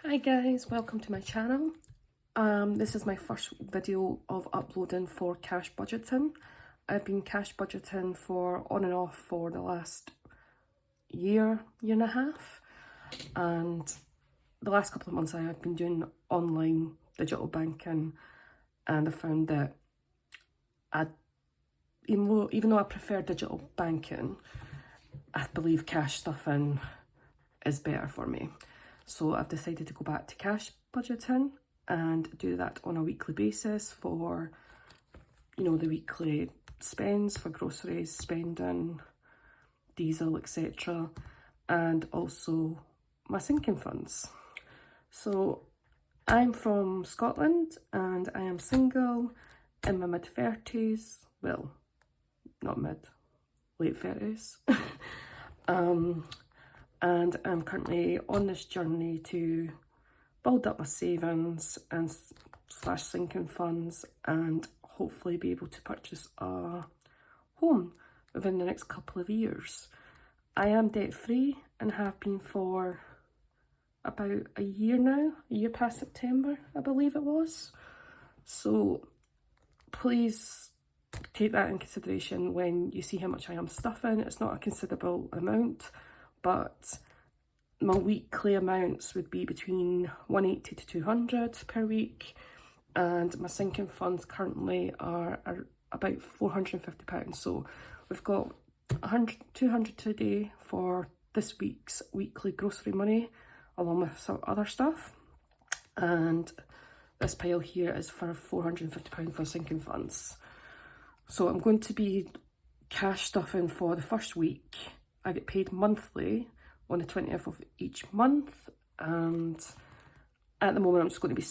Hi guys, welcome to my channel. This is my first video of uploading for cash budgeting. I've been cash budgeting for on and off for the last year and a half, and the last couple of months I have been doing online digital banking, and I found that even though I prefer digital banking, I believe cash stuffing is better for me. So I've decided to go back to cash budgeting and do that on a weekly basis for, the weekly spends for groceries, spending, diesel, etc. And also my sinking funds. So I'm from Scotland and I am single, in my mid-30s, well, not mid, late 30s. And I'm currently on this journey to build up my savings and slash sinking funds and hopefully be able to purchase a home within the next couple of years. I am debt free and have been for about a year now, a year past September, I believe it was. So please take that in consideration when you see how much I am stuffing. It's not a considerable amount, but my weekly amounts would be between 180 to 200 per week, and my sinking funds currently are about £450. So we've got 200 today for this week's weekly grocery money, along with some other stuff, and this pile here is for £450 for sinking funds. So I'm going to be cash stuffing for the first week. I get paid monthly on the 20th of each month, and at the moment I'm just going to be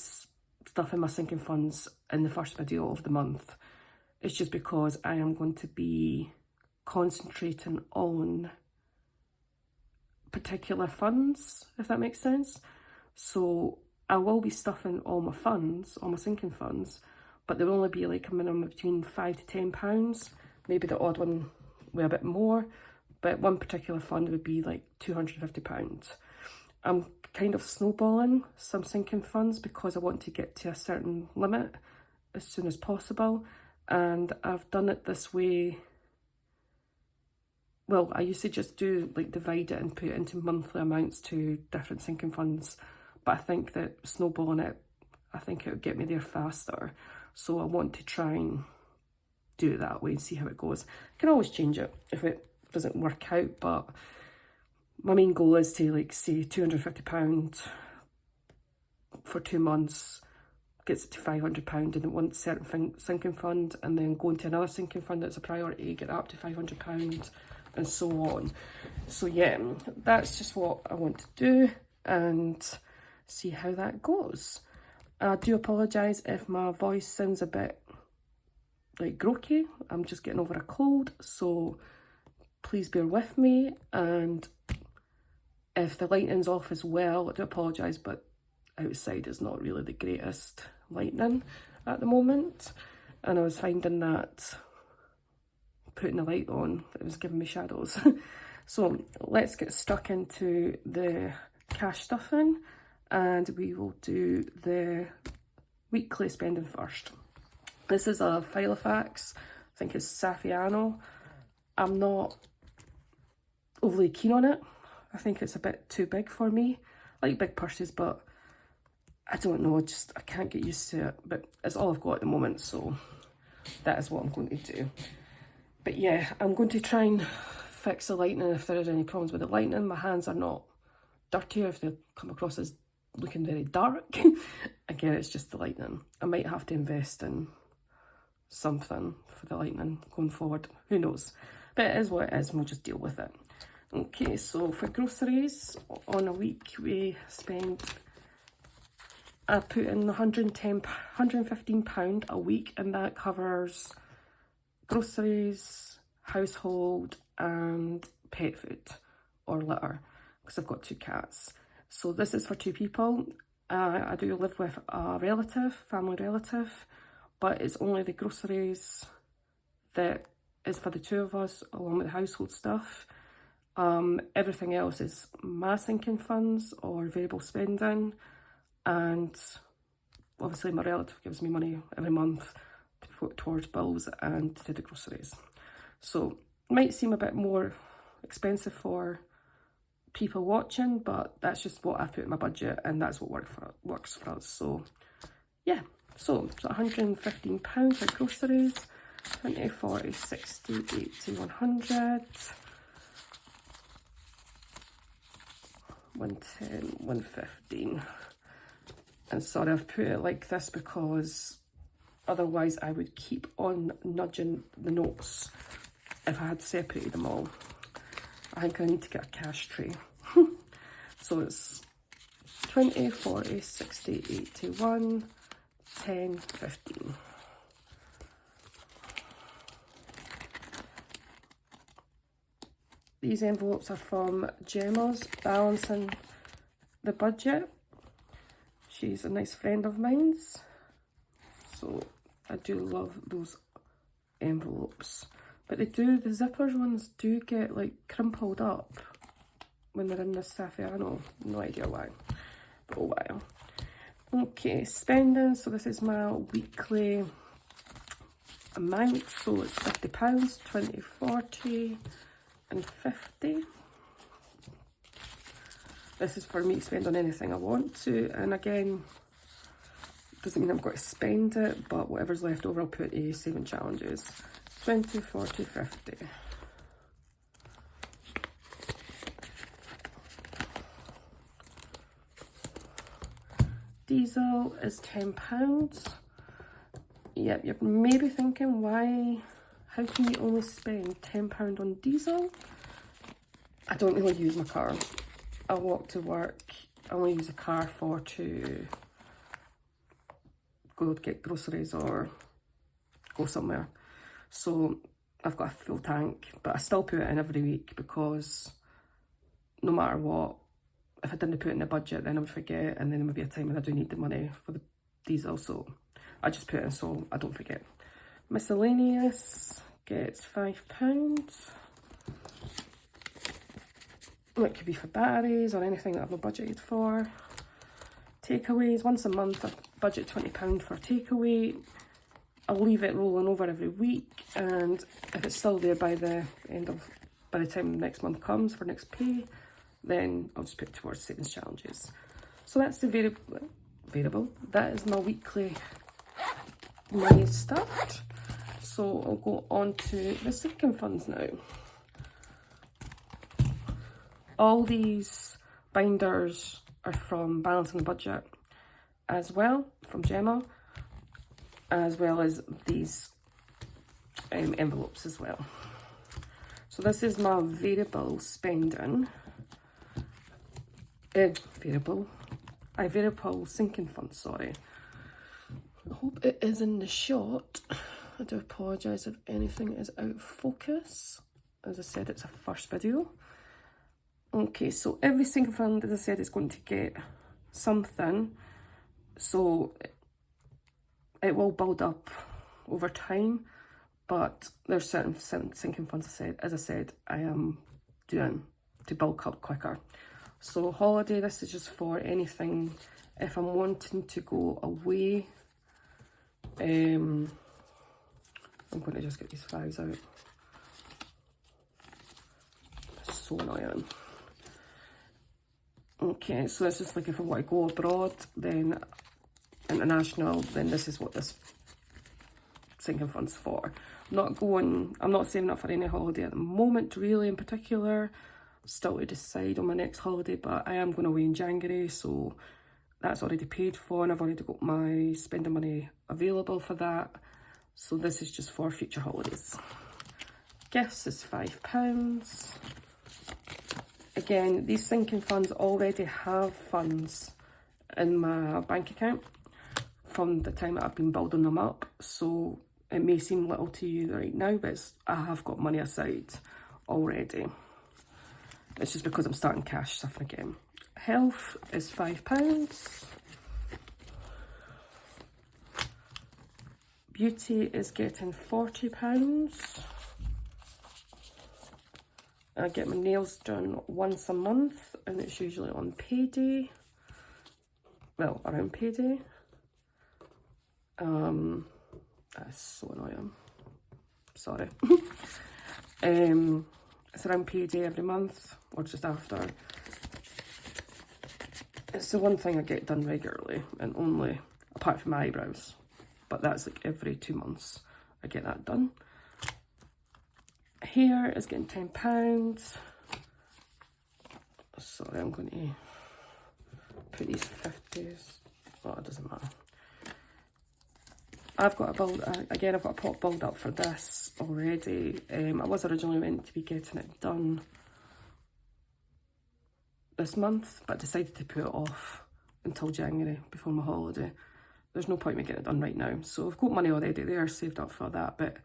stuffing my sinking funds in the first video of the month. It's just because I am going to be concentrating on particular funds, if that makes sense. So I will be stuffing all my funds, all my sinking funds, but there will only be like a minimum between £5 to £10, maybe the odd one with a bit more. But one particular fund would be like £250. I'm kind of snowballing some sinking funds because I want to get to a certain limit as soon as possible. And I've done it this way. Well, I used to just divide it and put it into monthly amounts to different sinking funds. But I think that snowballing it, I think it would get me there faster. So I want to try and do it that way and see how it goes. I can always change it if it doesn't work out, but my main goal is to say £250 for 2 months, gets it to £500 in one certain sinking fund, and then go into another sinking fund that's a priority, get that up to £500, and so on. So yeah, that's just what I want to do and see how that goes. I do apologise if my voice sounds a bit croaky. I'm just getting over a cold, so please bear with me. And if the lighting's off as well, I do apologise, but outside is not really the greatest lighting at the moment, and I was finding that putting the light on, it was giving me shadows. So let's get stuck into the cash stuffing, and we will do the weekly spending first. This is a Filofax, I think it's Saffiano. I'm not overly keen on it. I think it's a bit too big for me. I like big purses, but I don't know, I can't get used to it. But it's all I've got at the moment, so that is what I'm going to do. But yeah, I'm going to try and fix the lighting if there are any problems with the lighting. My hands are not dirty if they come across as looking very dark. Again, it's just the lighting. I might have to invest in something for the lighting going forward. Who knows? But it is what it is, and we'll just deal with it. Okay, so for groceries, on a week we spend, I put in £115 a week, and that covers groceries, household, and pet food or litter, because I've got 2 cats. So this is for 2 people. I do live with a family relative, but it's only the groceries that is for the 2 of us, along with the household stuff. Everything else is my sinking funds or variable spending. and obviously my relative gives me money every month to put towards bills and to the groceries. So it might seem a bit more expensive for people watching, but that's just what I put in my budget, and that's what works for us. So yeah, so £115 for groceries, 20, 40, 60, 80, 100, 110, 115. And sorry, I've put it like this because otherwise I would keep on nudging the notes if I had separated them all. I think I need to get a cash tray. So it's 20, 40, 60, 81, 10, 15. These envelopes are from Gemma's Balancing the Budget. She's a nice friend of mine's, so I do love those envelopes. But the zippers ones do get like crumpled up when they're in the Saffiano. No idea why, but oh well. Okay, spending. So this is my weekly amount. So it's £50, 20, 40 and 50. This is for me to spend on anything I want to, and again, doesn't mean I'm going to spend it, but whatever's left over I'll put in saving challenges. 20, 40, 50. Diesel is £10. Yep, you're maybe thinking, how can you only spend £10 on diesel? I don't really use my car. I walk to work. I only use a car to go get groceries or go somewhere. So I've got a full tank, but I still put it in every week because no matter what, if I didn't put it in the budget, then I would forget, and then there would be a time when I do need the money for the diesel, so I just put it in so I don't forget. Miscellaneous gets £5. It could be for batteries or anything that I've not budgeted for. Takeaways, once a month I budget £20 for takeaway. I'll leave it rolling over every week, and if it's still there by the time next month comes for next pay, then I'll just put it towards savings challenges. So that's the variable. That is my weekly money start. So I'll go on to the sinking funds now. All these binders are from Balancing the Budget as well, from Gemma, as well as these envelopes as well. So this is my variable spending. Variable sinking fund, sorry. I hope it is in the shot. I do apologise if anything is out of focus. As I said, it's a first video. Okay, so every single fund, as I said, is going to get something. So it will build up over time, but there's certain sinking funds, as I said, I am doing to bulk up quicker. So holiday, this is just for anything if I'm wanting to go away. I'm going to just get these fives out. It's so annoying. Okay, so this is like if I want to go abroad, then international, then this is what this sinking fund's for. I'm not saving up for any holiday at the moment, really, in particular. Still to decide on my next holiday, but I am going away in January, so that's already paid for, and I've already got my spending money available for that. So this is just for future holidays. Gifts is £5. Again, these sinking funds already have funds in my bank account from the time that I've been building them up, so it may seem little to you right now, but I have got money aside already. It's just because I'm starting cash stuff again. Health is £5. Beauty is getting £40. I get my nails done once a month, and it's usually on payday. well, around payday. That's so annoying. Sorry. It's around payday every month, or just after. It's the one thing I get done regularly, and only, apart from my eyebrows, but that's like every 2 months I get that done. Hair is getting £10. Sorry, I'm going to put these 50s. Oh, it doesn't matter. I've got a build, again, I've got a pot build up for this already. I was originally meant to be getting it done this month, but I decided to put it off until January before my holiday. There's no point in me getting it done right now. So I've got money already there saved up for that, but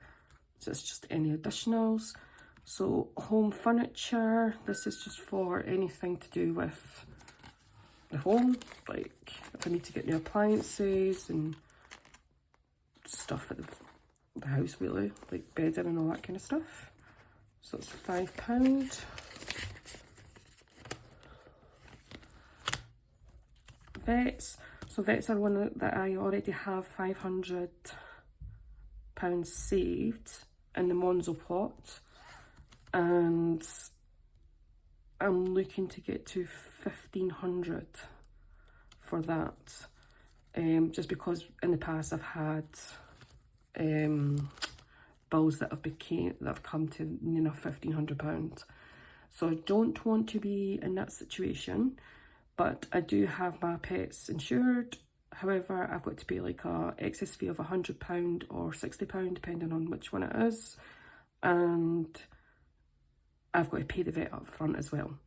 it's just any additionals. So home furniture, this is just for anything to do with the home, like if I need to get new appliances and stuff at the house really, like bedding and all that kind of stuff. So it's £5. Vets, so vets are one that I already have £500 saved in the Monzo pot, and I'm looking to get to 1,500 for that. Just because in the past I've had bills that have come to £1,500. So I don't want to be in that situation, but I do have my pets insured. However, I've got to pay like a excess fee of £100 or £60 depending on which one it is, and I've got to pay the vet up front as well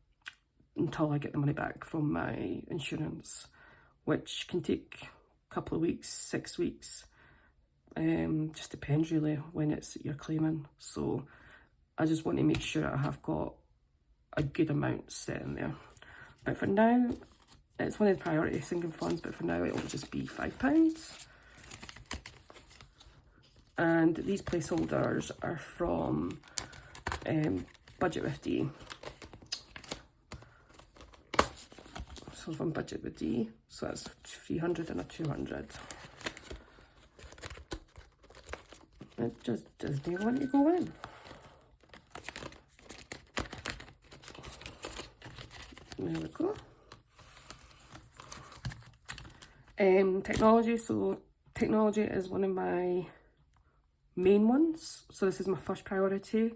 until I get the money back from my insurance, which can take a couple of weeks, 6 weeks. Just depends really when it's you're claiming. So I just want to make sure I have got a good amount set in there. But for now, it's one of the priority sinking funds, but for now it will just be £5. And these placeholders are from Budget with D. So from Budget with D, so that's 300 and a 200. It just doesn't want to go in. There we go. Technology, so technology is one of my main ones. So this is my first priority.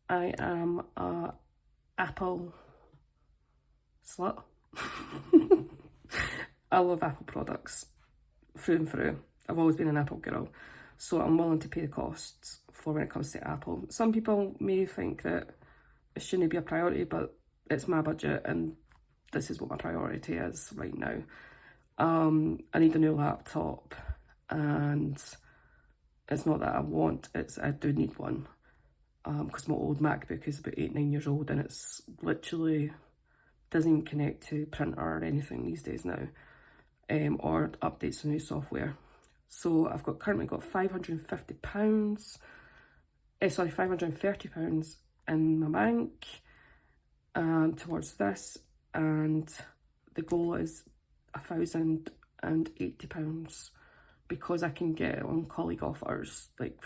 I am a Apple slut. I love Apple products through and through. I've always been an Apple girl, so I'm willing to pay the costs for when it comes to Apple. Some people may think that it shouldn't be a priority, but it's my budget and this is what my priority is right now. I need a new laptop, and it's not that I want, I do need one. Because my old MacBook is about 8-9 years old and it's literally doesn't even connect to printer or anything these days now, or updates to new software. So I've currently got £550, £530 in my bank towards this, and the goal is £1,080 because I can get it on colleague offers. Like,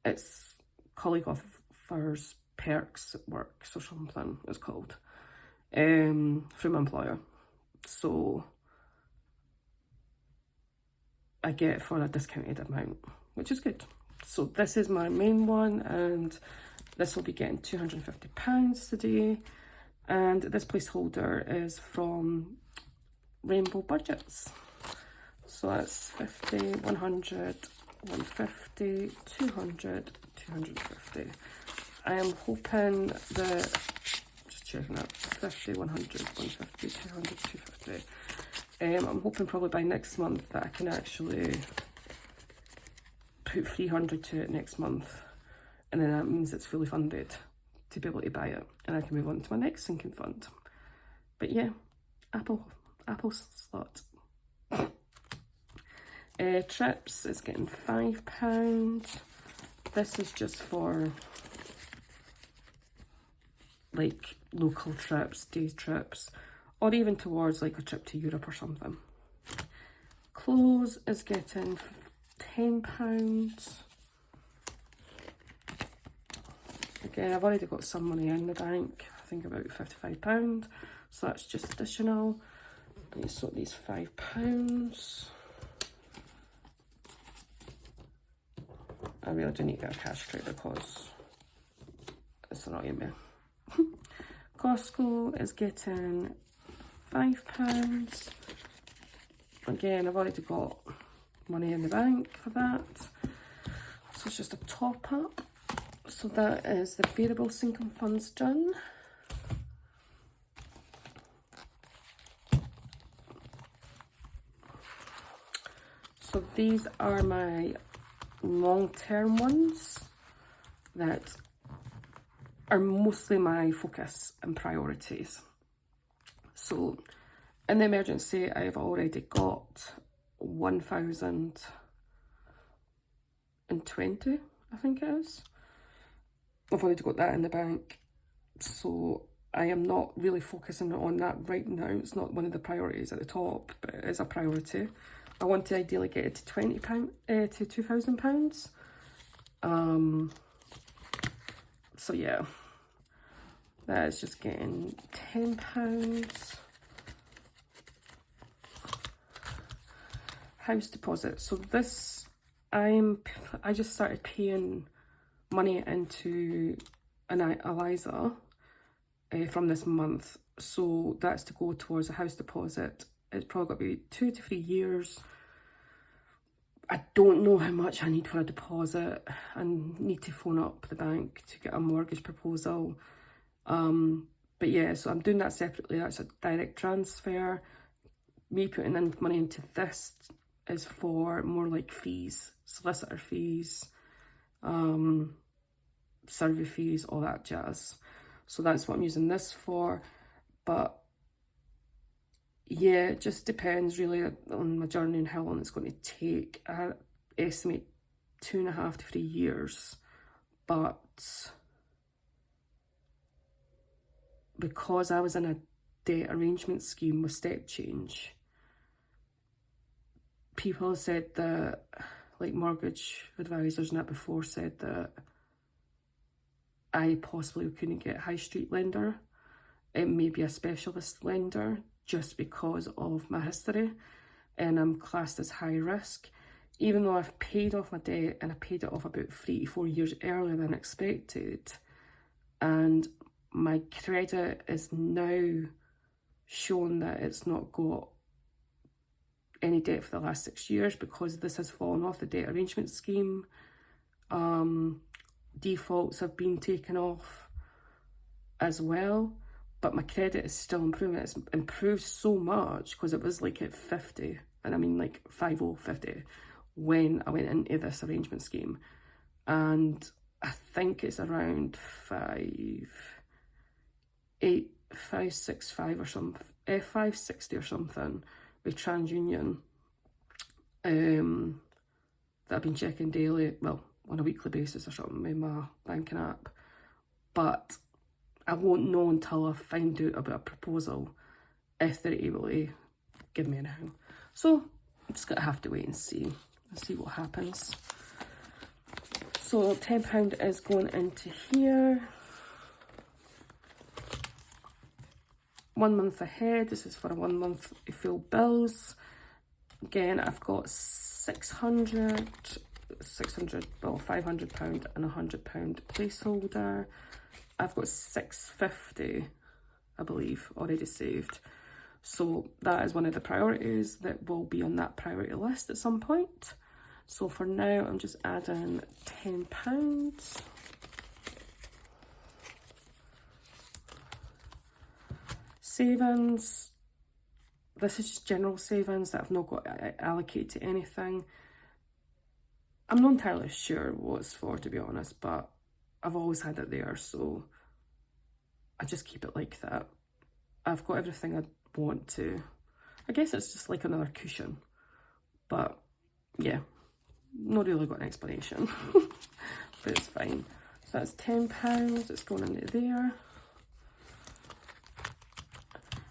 it's colleague offers perks at works or something it's called, through my employer. So I get it for a discounted amount, which is good. So this is my main one, and this will be getting £250 today. And this placeholder is from Rainbow Budgets. So that's 50, 100, 150, 200, 250. I am hoping that, just checking that, 50, 100, 150, 200, 250. I'm hoping probably by next month that I can actually put 300 to it next month, and then that means it's fully funded to be able to buy it, and I can move on to my next sinking fund. But yeah, Apple slut. Trips is getting £5. This is just for like local trips, day trips, or even towards like a trip to Europe or something. Clothes is getting £10. Again, I've already got some money in the bank, I think about £55, so that's just additional. I need to sort these £5. I really do need to get a cash straight because it's annoying me. Costco is getting £5. Again, I've already got money in the bank for that. So it's just a top up. So that is the variable sinking funds done. So these are my long-term ones that are mostly my focus and priorities. So in the emergency, I've already got 1,020, I think it is. I've already got that in the bank. So I am not really focusing on that right now. It's not one of the priorities at the top, but it is a priority. I want to ideally get it to £20 to £2,000. So yeah, that is just getting £10. House deposit. So this, I just started paying money into an Eliza from this month. So that's to go towards a house deposit. It's probably got to be 2 to 3 years. I don't know how much I need for a deposit. I need to phone up the bank to get a mortgage proposal. But yeah, so I'm doing that separately. That's a direct transfer. Me putting in money into this is for more like fees, solicitor fees, survey fees, all that jazz. So that's what I'm using this for. But yeah, it just depends really on my journey and how long it's going to take. I estimate 2.5 to 3 years, but because I was in a debt arrangement scheme with step change, people said that, like mortgage advisors and that before said that I possibly couldn't get a high street lender. It may be a specialist lender just because of my history, and I'm classed as high risk. Even though I've paid off my debt and I paid it off about 3 to 4 years earlier than expected, and my credit is now shown that it's not got any debt for the last 6 years because this has fallen off the debt arrangement scheme. Defaults have been taken off as well, but my credit is still improving. It's improved so much because it was like at 50, and I mean like 50 when I went into this arrangement scheme, and I think it's around 565 or something, 560 or something with TransUnion, that I've been checking daily, well, on a weekly basis or something with my banking app. But I won't know until I find out about a proposal if they're able to give me anything. So I'm just gonna have to wait and see what happens. So £10 is going into here. 1 month ahead, this is for a 1 month full bills. Again, I've got £500 and £100 placeholder. I've got £650, I believe, already saved. So that is one of the priorities that will be on that priority list at some point. So for now, I'm just adding £10. Savings. This is just general savings that I've not got allocated to anything. I'm not entirely sure what it's for, to be honest, but I've always had it there, so I just keep it like that. I've got everything I want to. I guess it's just like another cushion, but yeah, not really got an explanation, but it's fine. So that's £10, it's going into there.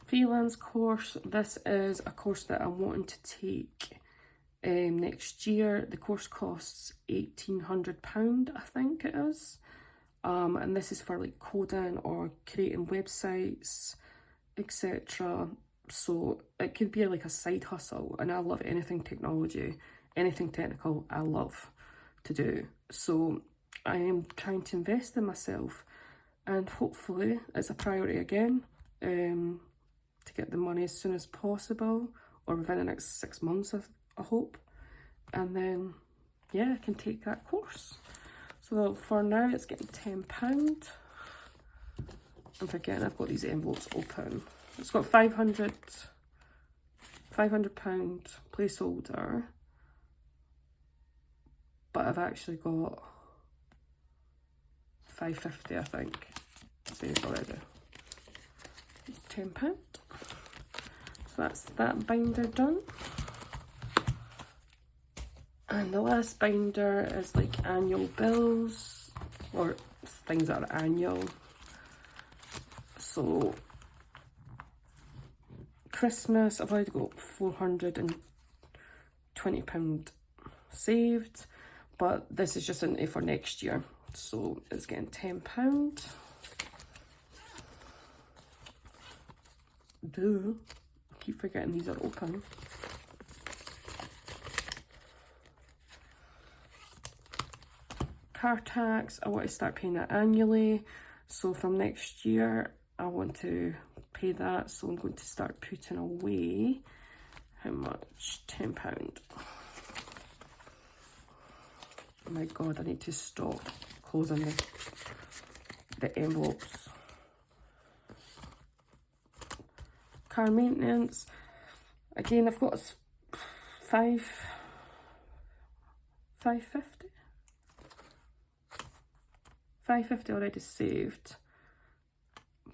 freelance course. This is a course that I'm wanting to take next year. The course costs £1,800, I think it is. And this is for like coding or creating websites, etc. So it could be like a side hustle, and I love anything technology, anything technical, I love to do. So I am trying to invest in myself, and hopefully it's a priority again, to get the money as soon as possible, or within the next 6 months, I hope. And then, yeah, I can take that course. So for now, it's getting £10. I'm forgetting I've got these envelopes open. It's got £500 placeholder, but I've actually got £550, I think, saved already. It's £10. So that's that binder done. And the last binder is like annual bills, or things that are annual. So Christmas, I've already got £420 saved, but this is just for next year. So it's getting £10. Duh, I keep forgetting these are open. Car tax, I want to start paying that annually. So from next year, I want to pay that. So I'm going to start putting away, how much? £10. Oh my God, I need to stop closing the envelopes. Car maintenance, again, I've got £550 already saved,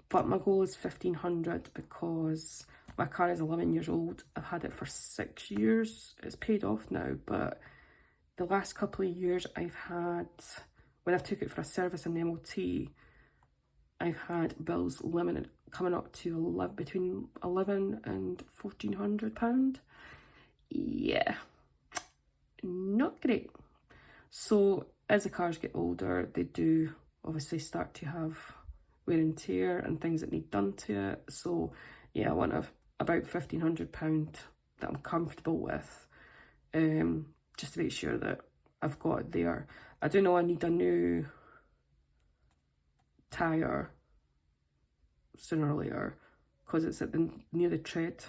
but my goal is £1,500 because my car is 11 years old. I've had it for 6 years. It's paid off now, but the last couple of years I've had, when I've took it for a service and MOT, I've had bills limited coming up to between £1,100 and £1,400. Yeah, not great. So as the cars get older, they do obviously start to have wear and tear and things that need done to it. So yeah, I want about £1,500 that I'm comfortable with, just to make sure that I've got it there. I do know I need a new tyre sooner or later, because it's near the tread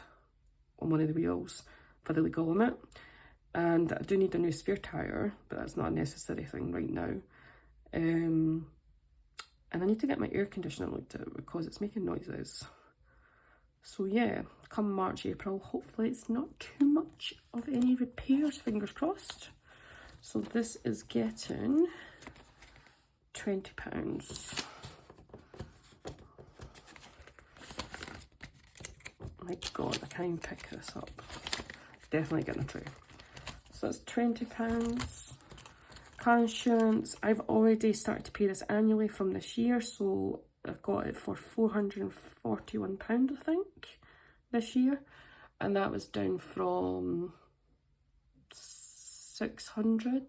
on one of the wheels for the legal limit, and I do need a new spare tyre, but that's not a necessary thing right now. And I need to get my air conditioner looked at because it's making noises. So yeah, come March, April, hopefully it's not too much of any repairs, fingers crossed. So this is getting £20. My God, I can't even pick this up. Definitely getting a tray. So that's £20. Car insurance, I've already started to pay this annually from this year, so I've got it for £441, I think, this year. And that was down from £600,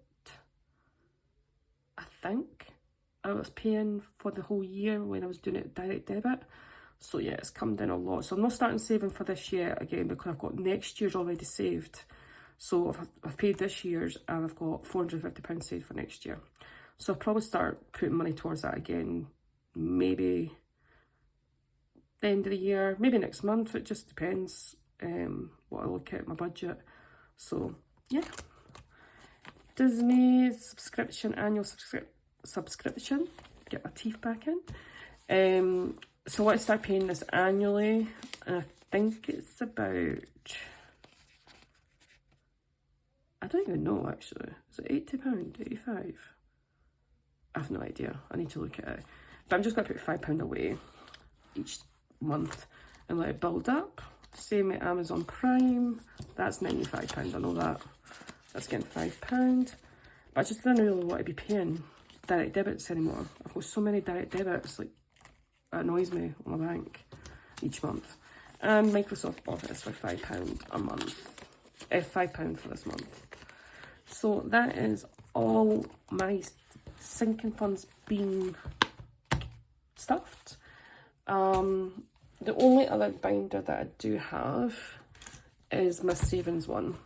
I think. I was paying for the whole year when I was doing it direct debit. So yeah, it's come down a lot. So I'm not starting saving for this year again because I've got next year's already saved. So I've paid this year's and I've got £450 saved for next year. So I'll probably start putting money towards that again, maybe the end of the year, maybe next month. It just depends what I look at my budget. So yeah, Disney subscription, annual subscription, get my teeth back in. So I want to start paying this annually, and I think it's about, I don't even know actually, is it £80, 85? I have no idea, I need to look at it. But I'm just going to put £5 away each month and let it build up. Same with Amazon Prime, that's £95, I know that. That's getting £5. But I just don't really want to be paying direct debits anymore. I've got so many direct debits, like, it annoys me on my bank each month. and Microsoft Office for £5 a month. £5 for this month. So that is all my sinking funds being stuffed. The only other binder that I do have is my savings one.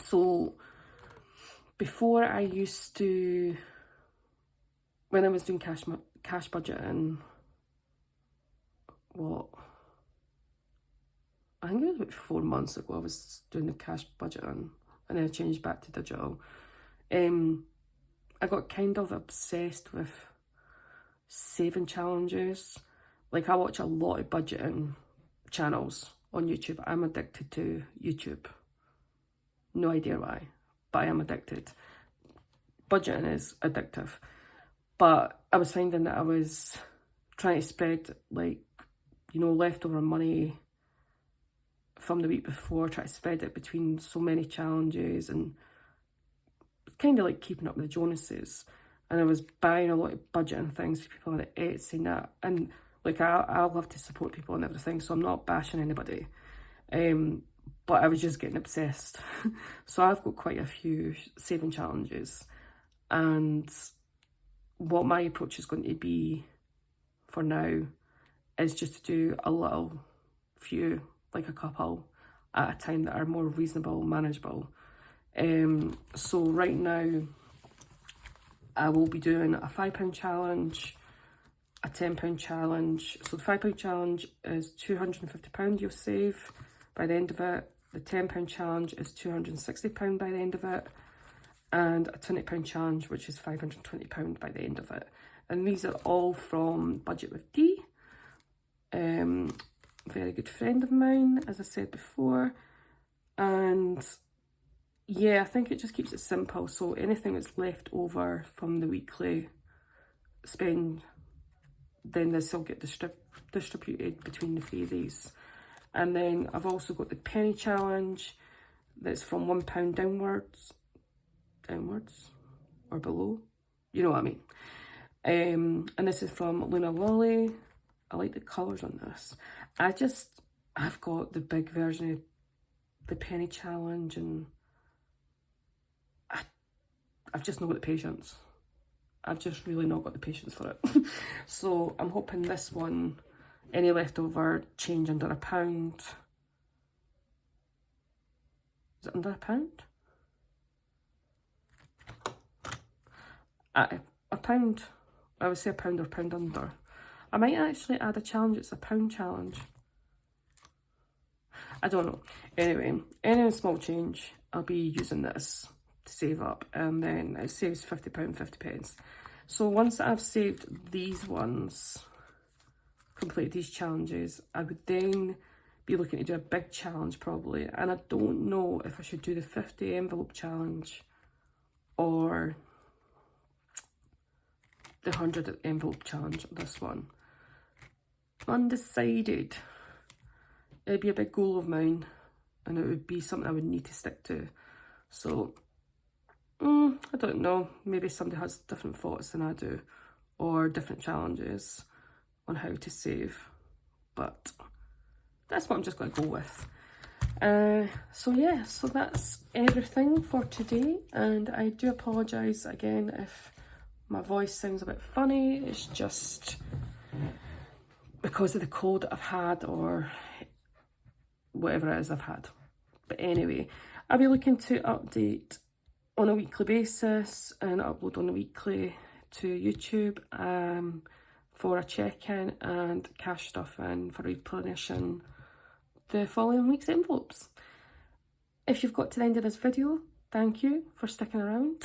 So before, I used to, when I was doing cash budgeting, I think it was about 4 months ago I was doing the cash budgeting, and then I changed back to digital. I got kind of obsessed with saving challenges. Like, I watch a lot of budgeting channels on YouTube. I'm addicted to YouTube. No idea why, but I am addicted. Budgeting is addictive. But I was finding that I was trying to spread, like, you know, leftover money from the week before, try to spread it between so many challenges, and kind of like keeping up with the Jonases. And I was buying a lot of budgeting things for people on Etsy and that. And like, I love to support people and everything, so I'm not bashing anybody. But I was just getting obsessed. So I've got quite a few saving challenges. And what my approach is going to be for now is just to do a little few, like a couple at a time, that are more reasonable, manageable. So right now I will be doing a £5 challenge, a £10 challenge. So the £5 challenge is £250 you'll save by the end of it. The £10 challenge is £260 by the end of it. And a £20 challenge, which is £520 by the end of it. And these are all from Budget with Dee. Very good friend of mine, as I said before. And yeah, I think it just keeps it simple. So anything that's left over from the weekly spend, then this will get distributed between the three of these. And then I've also got the penny challenge that's from £1 downwards or below, you know what I mean. And this is from Luna Lolly. I like the colours on this. I've got the big version of the penny challenge, and I've just not got the patience. I've just really not got the patience for it. So I'm hoping this one, any leftover change under £1. Is it under £1? £1. I would say £1 or £1 under. I might actually add a challenge. It's a £1 challenge. I don't know. Anyway, any small change, I'll be using this to save up, and then it saves £50, 50 pence. So once I've saved these ones, completed these challenges, I would then be looking to do a big challenge probably. And I don't know if I should do the 50 envelope challenge or the 100 envelope challenge, this one. Undecided. It'd be a big goal of mine, and it would be something I would need to stick to. So, I don't know. Maybe somebody has different thoughts than I do, or different challenges on how to save. But that's what I'm just going to go with. So yeah, so that's everything for today. And I do apologise again if my voice sounds a bit funny. It's just because of the cold that I've had, or whatever it is I've had. But anyway, I'll be looking to update on a weekly basis and upload on a weekly to YouTube for a check-in and cash stuff in for replenishing the following week's envelopes. If you've got to the end of this video, thank you for sticking around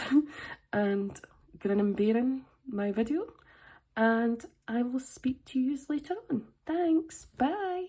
and grinning and bearing my video, and I will speak to you later on. Thanks, bye.